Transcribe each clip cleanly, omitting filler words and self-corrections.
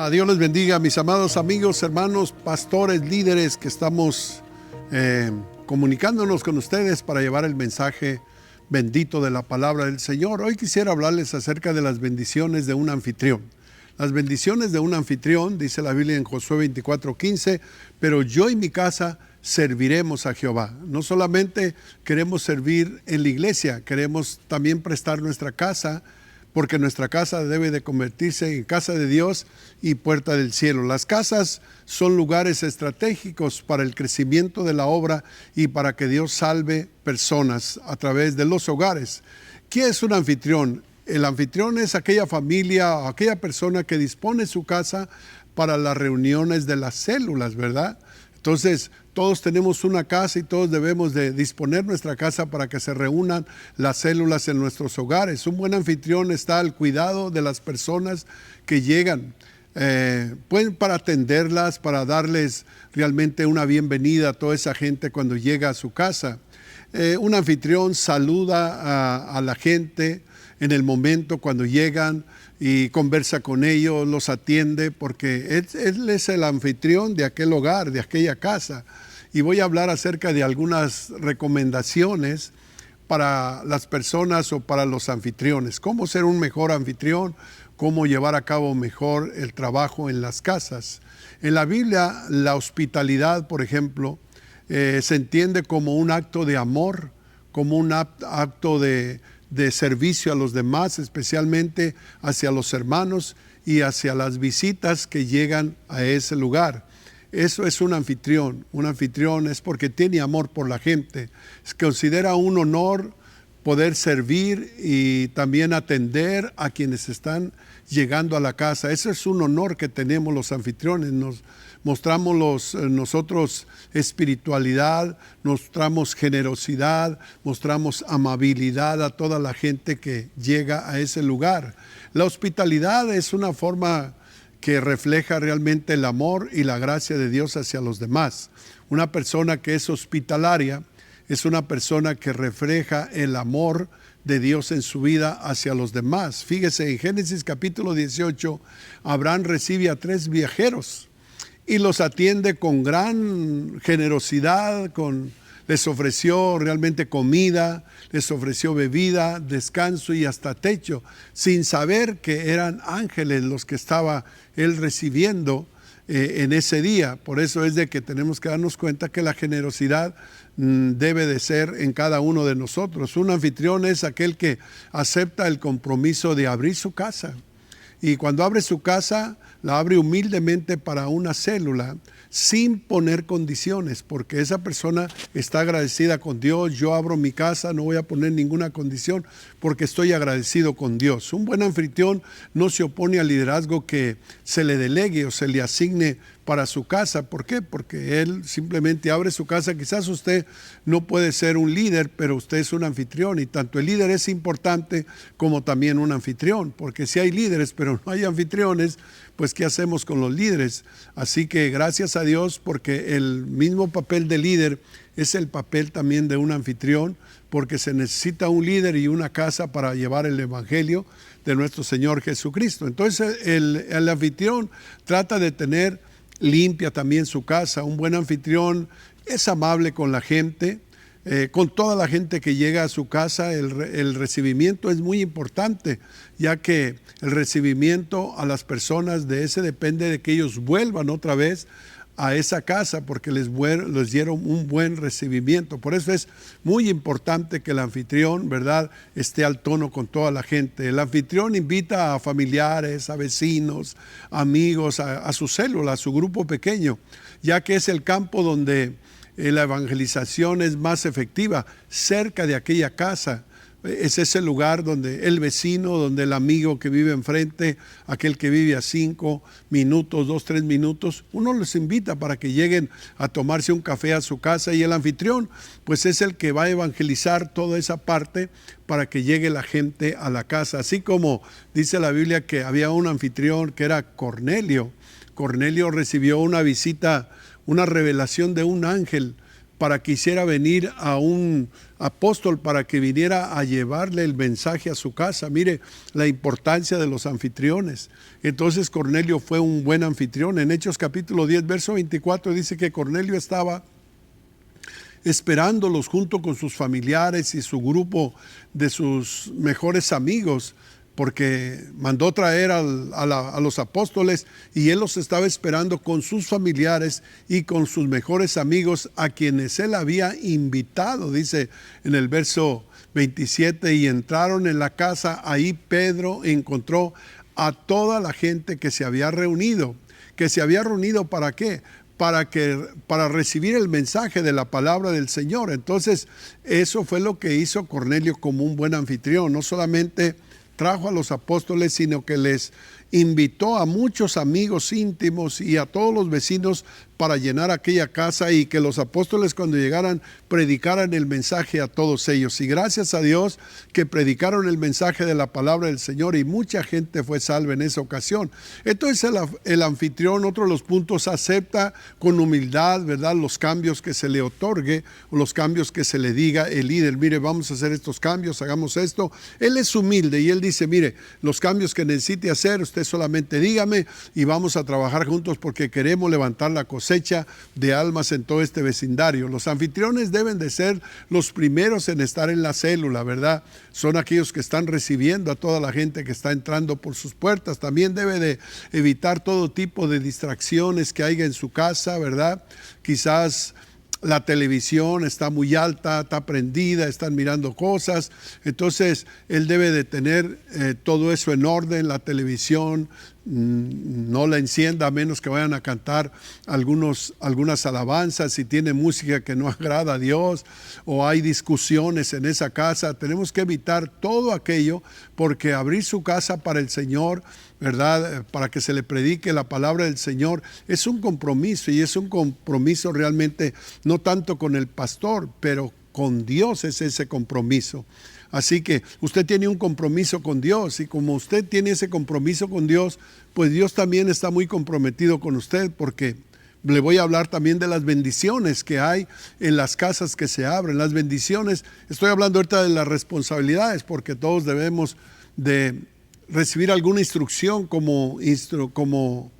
Dios les bendiga, mis amados amigos, hermanos, pastores, líderes que estamos comunicándonos con ustedes para llevar el mensaje bendito de la palabra del Señor. Hoy quisiera hablarles acerca de las bendiciones de un anfitrión. Las bendiciones de un anfitrión, dice la Biblia en Josué 24:15, pero yo y mi casa serviremos a Jehová. No solamente queremos servir en la iglesia, queremos también prestar nuestra casa, porque nuestra casa debe de convertirse en casa de Dios y puerta del cielo. Las casas son lugares estratégicos para el crecimiento de la obra y para que Dios salve personas a través de los hogares. ¿Qué es un anfitrión? El anfitrión es aquella familia, aquella persona que dispone su casa para las reuniones de las células, ¿verdad? Entonces, todos tenemos una casa y todos debemos de disponer nuestra casa para que se reúnan las células en nuestros hogares. Un buen anfitrión está al cuidado de las personas que llegan, para atenderlas, para darles realmente una bienvenida a toda esa gente cuando llega a su casa. Un anfitrión saluda a la gente en el momento cuando llegan y conversa con ellos, los atiende, porque él es el anfitrión de aquel hogar, de aquella casa. Y voy a hablar acerca de algunas recomendaciones para las personas o para los anfitriones. Cómo ser un mejor anfitrión, cómo llevar a cabo mejor el trabajo en las casas. En la Biblia, la hospitalidad, por ejemplo, se entiende como un acto de amor, como un acto de servicio a los demás, especialmente hacia los hermanos y hacia las visitas que llegan a ese lugar. Eso es un anfitrión. Un anfitrión es porque tiene amor por la gente. Considera un honor poder servir y también atender a quienes están llegando a la casa. Eso es un honor que tenemos los anfitriones. Nos mostramos nosotros espiritualidad, mostramos generosidad, mostramos amabilidad a toda la gente que llega a ese lugar. La hospitalidad es una forma que refleja realmente el amor y la gracia de Dios hacia los demás. Una persona que es hospitalaria es una persona que refleja el amor de Dios en su vida hacia los demás. Fíjese, en Génesis capítulo 18, Abraham recibe a 3 viajeros y los atiende con gran generosidad, les ofreció realmente comida, les ofreció bebida, descanso y hasta techo, sin saber que eran ángeles los que estaba él recibiendo en ese día. Por eso es de que tenemos que darnos cuenta que la generosidad debe de ser en cada uno de nosotros. Un anfitrión es aquel que acepta el compromiso de abrir su casa. Y cuando abre su casa, la abre humildemente para una célula, sin poner condiciones, porque esa persona está agradecida con Dios. Yo abro mi casa, no voy a poner ninguna condición, porque estoy agradecido con Dios. Un buen anfitrión no se opone al liderazgo que se le delegue o se le asigne para su casa. ¿Por qué? Porque él simplemente abre su casa. Quizás usted no puede ser un líder, pero usted es un anfitrión, y tanto el líder es importante como también un anfitrión, porque si hay líderes pero no hay anfitriones, pues ¿qué hacemos con los líderes? Así que gracias a Dios, porque el mismo papel de líder es el papel también de un anfitrión, porque se necesita un líder y una casa para llevar el evangelio de nuestro Señor Jesucristo. Entonces el anfitrión trata de tener limpia también su casa. Un buen anfitrión es amable con la gente, con toda la gente que llega a su casa. El recibimiento es muy importante, ya que el recibimiento a las personas de ese depende de que ellos vuelvan otra vez a esa casa, porque les dieron un buen recibimiento. Por eso es muy importante que el anfitrión, ¿verdad?, esté al tono con toda la gente. El anfitrión invita a familiares, a vecinos, amigos, a su célula, a su grupo pequeño, ya que es el campo donde la evangelización es más efectiva, cerca de aquella casa. Es ese lugar donde el vecino, donde el amigo que vive enfrente, aquel que vive a 5 minutos, 2, 3 minutos, uno los invita para que lleguen a tomarse un café a su casa, y el anfitrión pues es el que va a evangelizar toda esa parte para que llegue la gente a la casa. Así como dice la Biblia que había un anfitrión que era Cornelio. Cornelio recibió una visita, una revelación de un ángel para que hiciera venir a un apóstol para que viniera a llevarle el mensaje a su casa. Mire la importancia de los anfitriones. Entonces Cornelio fue un buen anfitrión. En Hechos capítulo 10, verso 24 dice que Cornelio estaba esperándolos junto con sus familiares y su grupo de sus mejores amigos, porque mandó traer a los apóstoles y él los estaba esperando con sus familiares y con sus mejores amigos a quienes él había invitado. Dice en el verso 27, y entraron en la casa, ahí Pedro encontró a toda la gente que se había reunido. ¿Que se había reunido para qué? Para recibir el mensaje de la palabra del Señor. Entonces, eso fue lo que hizo Cornelio como un buen anfitrión. No solamente trajo a los apóstoles, sino que les invitó a muchos amigos íntimos y a todos los vecinos para llenar aquella casa, y que los apóstoles cuando llegaran predicaran el mensaje a todos ellos. Y gracias a Dios que predicaron el mensaje de la palabra del Señor y mucha gente fue salva en esa ocasión. Entonces el anfitrión, otro de los puntos, acepta con humildad, ¿verdad?, los cambios que se le otorgue o los cambios que se le diga el líder. Mire, vamos a hacer estos cambios, hagamos esto. Él es humilde y él dice, mire, los cambios que necesite hacer, usted solamente dígame y vamos a trabajar juntos porque queremos levantar la cosecha de almas en todo este vecindario. Los anfitriones deben de ser los primeros en estar en la célula, ¿verdad? Son aquellos que están recibiendo a toda la gente que está entrando por sus puertas. También debe de evitar todo tipo de distracciones que haya en su casa, ¿verdad? Quizás la televisión está muy alta, está prendida, están mirando cosas. Entonces, él debe de tener todo eso en orden. La televisión no la encienda a menos que vayan a cantar algunas alabanzas. Si tiene música que no agrada a Dios o hay discusiones en esa casa, tenemos que evitar todo aquello, porque abrir su casa para el Señor, ¿verdad?, para que se le predique la palabra del Señor, es un compromiso, y es un compromiso realmente no tanto con el pastor, pero con Dios es ese compromiso. Así que usted tiene un compromiso con Dios, y como usted tiene ese compromiso con Dios, pues Dios también está muy comprometido con usted, porque le voy a hablar también de las bendiciones que hay en las casas que se abren. Las bendiciones, estoy hablando ahorita de las responsabilidades, porque todos debemos de recibir alguna instrucción como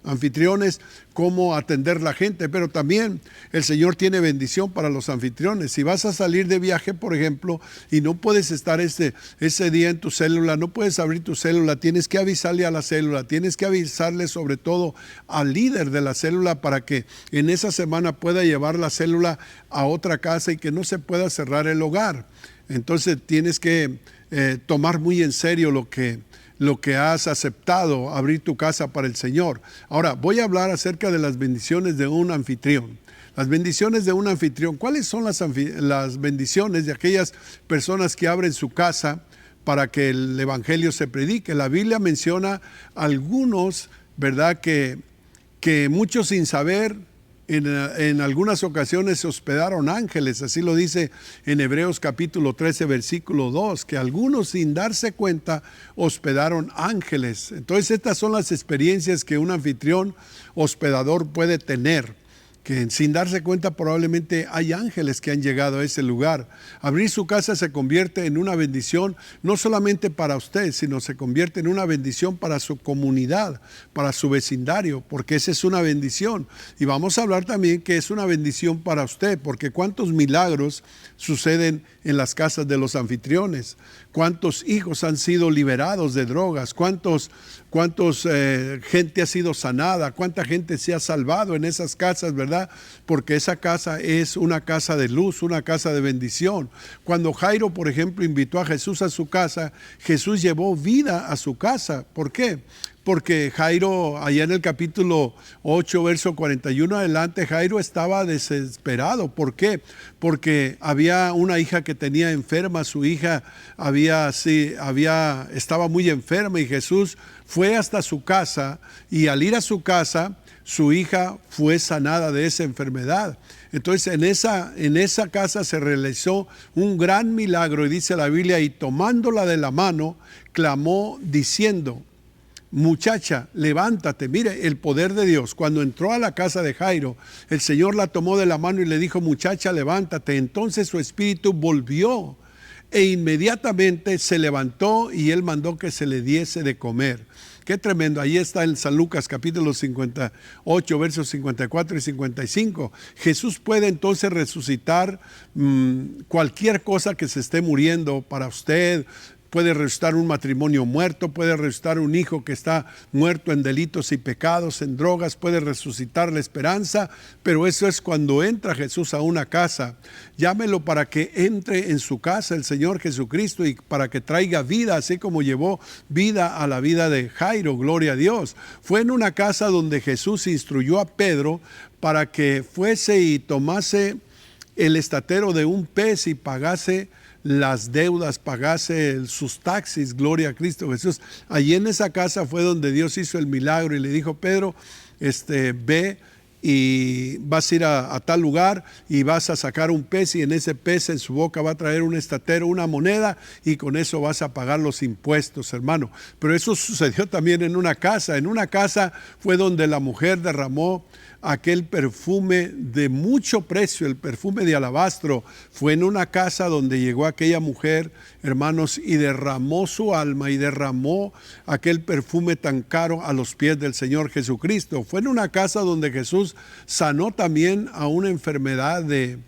anfitriones, cómo atender la gente, pero también el Señor tiene bendición para los anfitriones. Si vas a salir de viaje, por ejemplo, y no puedes estar ese día en tu célula, no puedes abrir tu célula, tienes que avisarle a la célula, tienes que avisarle sobre todo al líder de la célula para que en esa semana pueda llevar la célula a otra casa y que no se pueda cerrar el hogar. Entonces tienes que tomar muy en serio lo que has aceptado, abrir tu casa para el Señor. Ahora, voy a hablar acerca de las bendiciones de un anfitrión. Las bendiciones de un anfitrión. ¿Cuáles son las bendiciones de aquellas personas que abren su casa para que el evangelio se predique? La Biblia menciona algunos, ¿verdad?, que muchos sin saber, en algunas ocasiones se hospedaron ángeles. Así lo dice en Hebreos capítulo 13, versículo 2, que algunos sin darse cuenta hospedaron ángeles. Entonces estas son las experiencias que un anfitrión hospedador puede tener, que sin darse cuenta probablemente hay ángeles que han llegado a ese lugar. Abrir su casa se convierte en una bendición no solamente para usted, sino se convierte en una bendición para su comunidad, para su vecindario, porque esa es una bendición. Y vamos a hablar también que es una bendición para usted, porque cuántos milagros suceden en las casas de los anfitriones, cuántos hijos han sido liberados de drogas, cuántos gente ha sido sanada, cuánta gente se ha salvado en esas casas, ¿verdad? Porque esa casa es una casa de luz, una casa de bendición. Cuando Jairo, por ejemplo, invitó a Jesús a su casa, Jesús llevó vida a su casa. ¿Por qué? Porque Jairo, allá en el capítulo 8, verso 41 adelante, Jairo estaba desesperado. ¿Por qué? Porque había una hija que tenía enferma, su hija estaba muy enferma, y Jesús fue hasta su casa, y al ir a su casa, su hija fue sanada de esa enfermedad. Entonces en esa casa se realizó un gran milagro, y dice la Biblia, y tomándola de la mano, clamó diciendo, muchacha, levántate. Mire, el poder de Dios. Cuando entró a la casa de Jairo, el Señor la tomó de la mano y le dijo, muchacha, levántate. Entonces su espíritu volvió e inmediatamente se levantó y él mandó que se le diese de comer. Qué tremendo. Ahí está en San Lucas capítulo 58, versos 54 y 55. Jesús puede entonces resucitar cualquier cosa que se esté muriendo para usted. Puede resucitar un matrimonio muerto, puede resucitar un hijo que está muerto en delitos y pecados, en drogas, puede resucitar la esperanza, pero eso es cuando entra Jesús a una casa. Llámelo para que entre en su casa el Señor Jesucristo y para que traiga vida, así como llevó vida a la vida de Jairo, gloria a Dios. Fue en una casa donde Jesús instruyó a Pedro para que fuese y tomase el estatero de un pez y pagase las deudas, pagase sus taxis, gloria a Cristo Jesús. Allí en esa casa fue donde Dios hizo el milagro y le dijo, Pedro, ve y vas a ir a tal lugar y vas a sacar un pez y en ese pez en su boca va a traer un estatero, una moneda y con eso vas a pagar los impuestos, hermano. Pero eso sucedió también en una casa. En una casa fue donde la mujer derramó aquel perfume de mucho precio, el perfume de alabastro. Fue en una casa donde llegó aquella mujer, hermanos, y derramó su alma y derramó aquel perfume tan caro a los pies del Señor Jesucristo. Fue en una casa donde Jesús sanó también a una enfermedad de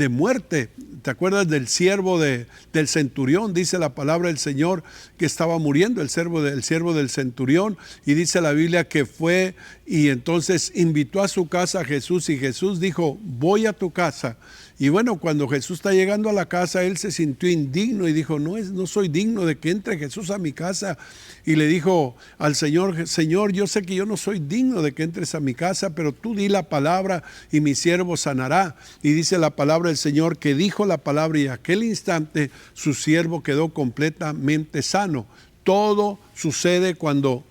muerte. ¿Te acuerdas del siervo del centurión? Dice la palabra del Señor que estaba muriendo el siervo del centurión, y dice la Biblia que fue y entonces invitó a su casa a Jesús y Jesús dijo, voy a tu casa. Y bueno, cuando Jesús está llegando a la casa, él se sintió indigno y dijo, no soy digno de que entre Jesús a mi casa. Y le dijo al Señor, Señor, yo sé que yo no soy digno de que entres a mi casa, pero tú di la palabra y mi siervo sanará. Y dice la palabra del Señor que dijo la palabra y en aquel instante su siervo quedó completamente sano. Todo sucede cuando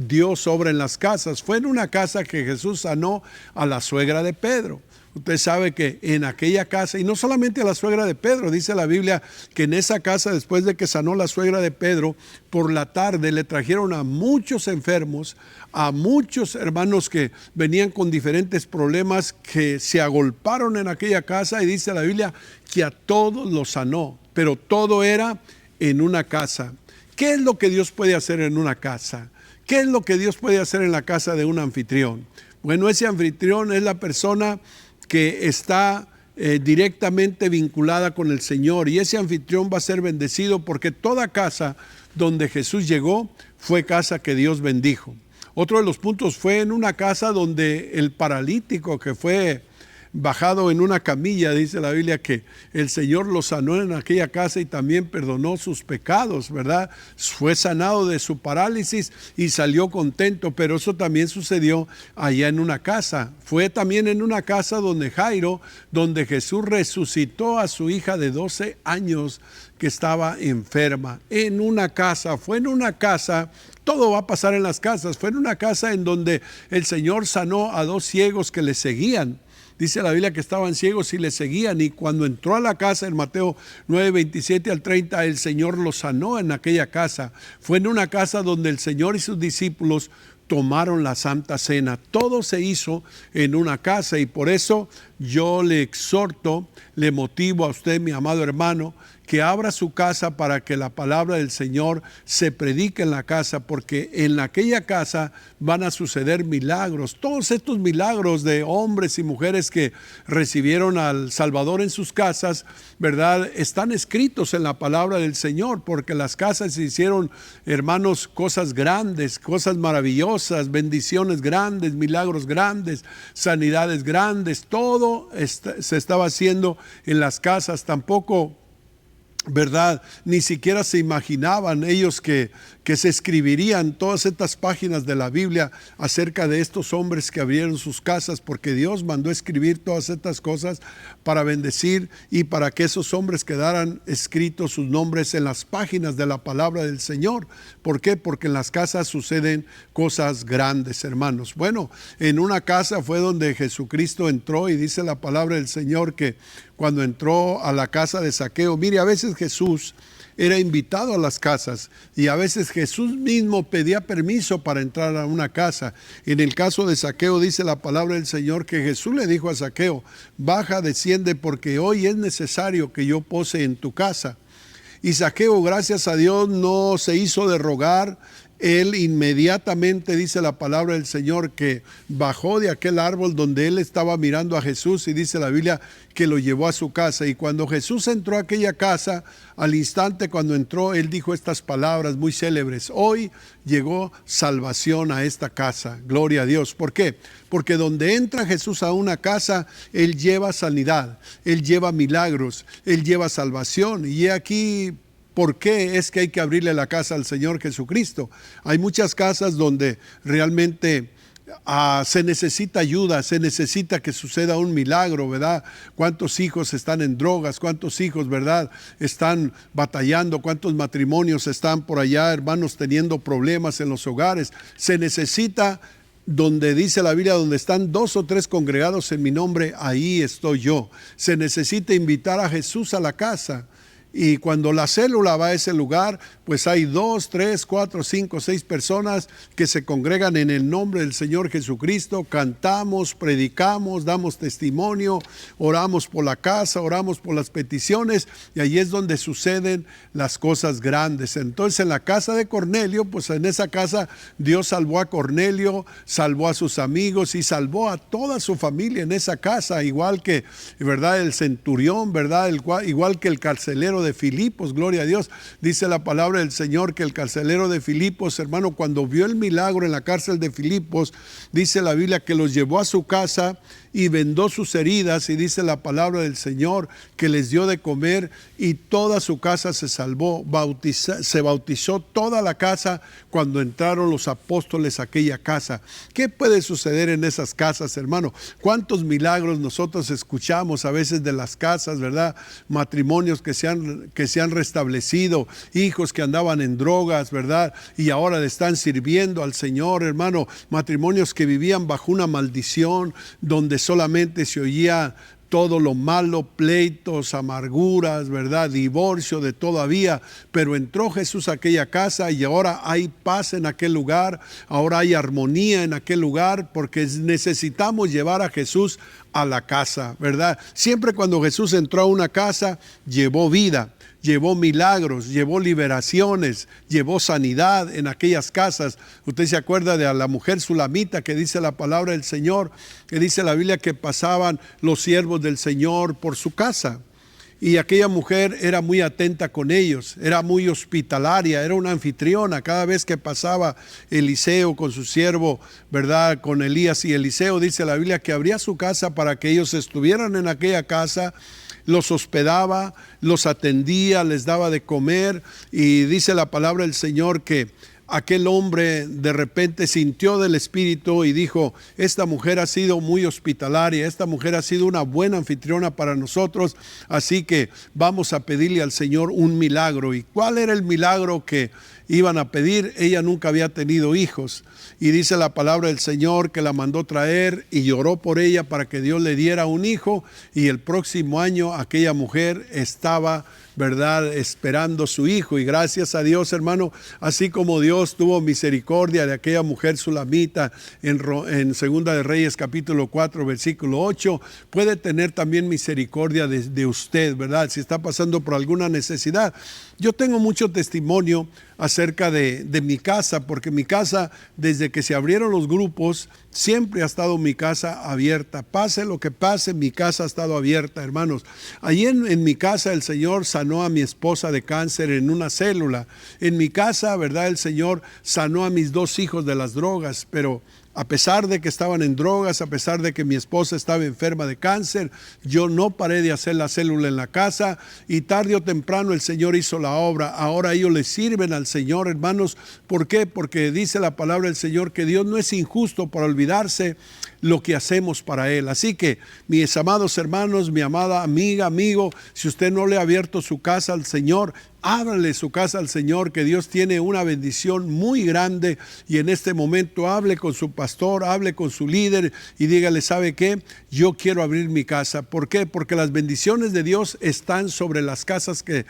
Dios obra en las casas. Fue en una casa que Jesús sanó a la suegra de Pedro. Usted sabe que en aquella casa, y no solamente a la suegra de Pedro, dice la Biblia que en esa casa, después de que sanó la suegra de Pedro, por la tarde le trajeron a muchos enfermos, a muchos hermanos que venían con diferentes problemas, que se agolparon en aquella casa, y dice la Biblia que a todos los sanó, pero todo era en una casa. ¿Qué es lo que Dios puede hacer en una casa? ¿Qué es lo que Dios puede hacer en la casa de un anfitrión? Bueno, ese anfitrión es la persona que está directamente vinculada con el Señor, y ese anfitrión va a ser bendecido porque toda casa donde Jesús llegó fue casa que Dios bendijo. Otro de los puntos fue en una casa donde el paralítico que fue bajado en una camilla, dice la Biblia que el Señor lo sanó en aquella casa y también perdonó sus pecados, ¿verdad? Fue sanado de su parálisis y salió contento, pero eso también sucedió allá en una casa. Fue también en una casa donde Jairo, donde Jesús resucitó a su hija de 12 años que estaba enferma. En una casa, fue en una casa. Todo va a pasar en las casas. Fue en una casa en donde el Señor sanó a 2 ciegos que le seguían. Dice la Biblia que estaban ciegos y le seguían, y cuando entró a la casa en Mateo 9, 27 al 30, el Señor los sanó en aquella casa. Fue en una casa donde el Señor y sus discípulos tomaron la Santa Cena. Todo se hizo en una casa, y por eso yo le exhorto, le motivo a usted, mi amado hermano, que abra su casa para que la palabra del Señor se predique en la casa, porque en aquella casa van a suceder milagros. Todos estos milagros de hombres y mujeres que recibieron al Salvador en sus casas, ¿verdad?, están escritos en la palabra del Señor, porque las casas se hicieron, hermanos, cosas grandes, cosas maravillosas, bendiciones grandes, milagros grandes, sanidades grandes. Todo se estaba haciendo en las casas. Tampoco, ¿verdad?, ni siquiera se imaginaban ellos que se escribirían todas estas páginas de la Biblia acerca de estos hombres que abrieron sus casas, porque Dios mandó escribir todas estas cosas para bendecir y para que esos hombres quedaran escritos sus nombres en las páginas de la palabra del Señor. ¿Por qué? Porque en las casas suceden cosas grandes, hermanos. Bueno, en una casa fue donde Jesucristo entró, y dice la palabra del Señor que cuando entró a la casa de Zaqueo, mire, a veces Jesús era invitado a las casas y a veces Jesús mismo pedía permiso para entrar a una casa. En el caso de Zaqueo dice la palabra del Señor que Jesús le dijo a Zaqueo: baja, desciende, porque hoy es necesario que yo pose en tu casa. Y Zaqueo, gracias a Dios, no se hizo de rogar. Él inmediatamente, dice la palabra del Señor, que bajó de aquel árbol donde él estaba mirando a Jesús, y dice la Biblia que lo llevó a su casa. Y cuando Jesús entró a aquella casa, al instante cuando entró, él dijo estas palabras muy célebres: hoy llegó salvación a esta casa. Gloria a Dios. ¿Por qué? Porque donde entra Jesús a una casa, él lleva sanidad, él lleva milagros, él lleva salvación. Y aquí, ¿por qué es que hay que abrirle la casa al Señor Jesucristo? Hay muchas casas donde realmente se necesita ayuda, se necesita que suceda un milagro, ¿verdad? ¿Cuántos hijos están en drogas? ¿Cuántos hijos, verdad, están batallando? ¿Cuántos matrimonios están por allá, hermanos, teniendo problemas en los hogares? Se necesita, donde dice la Biblia, donde están 2 o 3 congregados en mi nombre, ahí estoy yo. Se necesita invitar a Jesús a la casa. Y cuando la célula va a ese lugar, pues hay 2, 3, 4, 5, 6 personas que se congregan en el nombre del Señor Jesucristo. Cantamos, predicamos, damos testimonio, oramos por la casa, oramos por las peticiones, y ahí es donde suceden las cosas grandes. Entonces, en la casa de Cornelio, pues en esa casa Dios salvó a Cornelio, salvó a sus amigos y salvó a toda su familia en esa casa, igual que, ¿verdad?, el centurión, ¿verdad?, igual que el carcelero de Filipos. Gloria a Dios. Dice la palabra del Señor que el carcelero de Filipos, hermano, cuando vio el milagro en la cárcel de Filipos, dice la Biblia que los llevó a su casa y vendó sus heridas, y dice la palabra del Señor que les dio de comer, y toda su casa se salvó. Se bautizó toda la casa cuando entraron los apóstoles a aquella casa. ¿Qué puede suceder en esas casas, hermano? ¿Cuántos milagros nosotros escuchamos a veces de las casas, verdad? Matrimonios que se han restablecido, hijos que andaban en drogas, verdad, y ahora le están sirviendo al Señor, hermano. Matrimonios que vivían bajo una maldición, donde solamente se oía todo lo malo, pleitos, amarguras, ¿verdad?, divorcio de todavía. Pero entró Jesús a aquella casa y ahora hay paz en aquel lugar, ahora hay armonía en aquel lugar, porque necesitamos llevar a Jesús a la casa, ¿verdad? Siempre cuando Jesús entró a una casa, llevó vida, llevó milagros, llevó liberaciones, llevó sanidad en aquellas casas. Usted se acuerda de a la mujer sulamita, que dice la palabra del Señor, que dice la Biblia que pasaban los siervos del Señor por su casa. Y aquella mujer era muy atenta con ellos, era muy hospitalaria, era una anfitriona. Cada vez que pasaba Eliseo con su siervo, ¿verdad?, con Elías y Eliseo, dice la Biblia que abría su casa para que ellos estuvieran en aquella casa. Los hospedaba, los atendía, les daba de comer, y dice la palabra del Señor que aquel hombre de repente sintió del Espíritu y dijo: esta mujer ha sido muy hospitalaria, esta mujer ha sido una buena anfitriona para nosotros, así que vamos a pedirle al Señor un milagro. ¿Y cuál era el milagro que iban a pedir? Ella nunca había tenido hijos, y dice la palabra del Señor que la mandó traer y lloró por ella para que Dios le diera un hijo, y el próximo año aquella mujer estaba, ¿verdad?, esperando su hijo. Y gracias a Dios, hermano, así como Dios tuvo misericordia de aquella mujer sulamita en Segunda de Reyes capítulo 4 versículo 8, puede tener también misericordia de usted, ¿verdad?, si está pasando por alguna necesidad. Yo tengo mucho testimonio acerca de mi casa, porque mi casa, desde que se abrieron los grupos, siempre ha estado mi casa abierta. Pase lo que pase, mi casa ha estado abierta, hermanos. Allí en mi casa el Señor sanó a mi esposa de cáncer en una célula. En mi casa, ¿verdad?, el Señor sanó a mis 2 hijos de las drogas, pero a pesar de que estaban en drogas, a pesar de que mi esposa estaba enferma de cáncer, yo no paré de hacer la célula en la casa, y tarde o temprano el Señor hizo la obra. Ahora ellos le sirven al Señor, hermanos. ¿Por qué? Porque dice la palabra del Señor que Dios no es injusto para olvidarse lo que hacemos para Él. Así que, mis amados hermanos, mi amada amiga, amigo, si usted no le ha abierto su casa al Señor, ábrale su casa al Señor, que Dios tiene una bendición muy grande, y en este momento hable con su pastor, hable con su líder y dígale: ¿sabe qué? Yo quiero abrir mi casa. ¿Por qué? Porque las bendiciones de Dios están sobre las casas que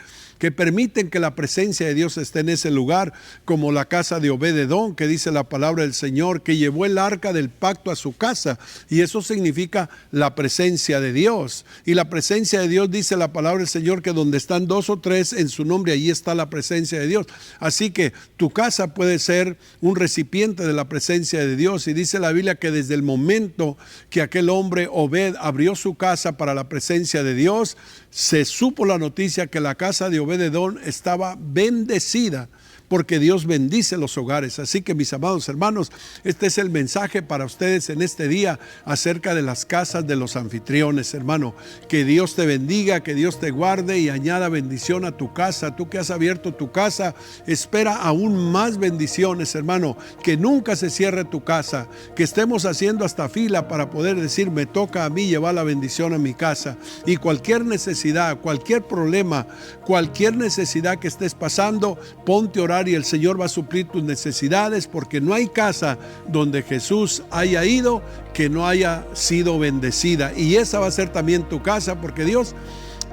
permiten que la presencia de Dios esté en ese lugar, como la casa de Obed-Edom, que dice la palabra del Señor, que llevó el arca del pacto a su casa, y eso significa la presencia de Dios. Y la presencia de Dios, dice la palabra del Señor, que donde están 2 o 3 en su nombre, allí está la presencia de Dios. Así que tu casa puede ser un recipiente de la presencia de Dios, y dice la Biblia que desde el momento que aquel hombre Obed abrió su casa para la presencia de Dios, se supo la noticia que la casa de Obed-Edom estaba bendecida, porque Dios bendice los hogares. Así que, mis amados hermanos, este es el mensaje para ustedes en este día acerca de las casas de los anfitriones, hermano. Que Dios te bendiga, que Dios te guarde y añada bendición a tu casa. Tú que has abierto tu casa, espera aún más bendiciones, hermano. Que nunca se cierre tu casa, que estemos haciendo hasta fila para poder decir: me toca a mí llevar la bendición a mi casa. Y cualquier necesidad, cualquier problema, cualquier necesidad que estés pasando, ponte a orar y el Señor va a suplir tus necesidades, porque no hay casa donde Jesús haya ido que no haya sido bendecida. Y esa va a ser también tu casa, porque Dios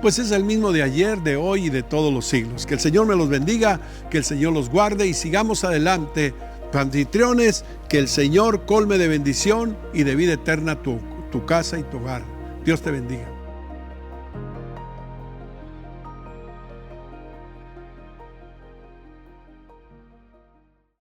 pues es el mismo de ayer, de hoy y de todos los siglos. Que el Señor me los bendiga, que el Señor los guarde y sigamos adelante, anfitriones. Que el Señor colme de bendición y de vida eterna tu casa y tu hogar. Dios te bendiga.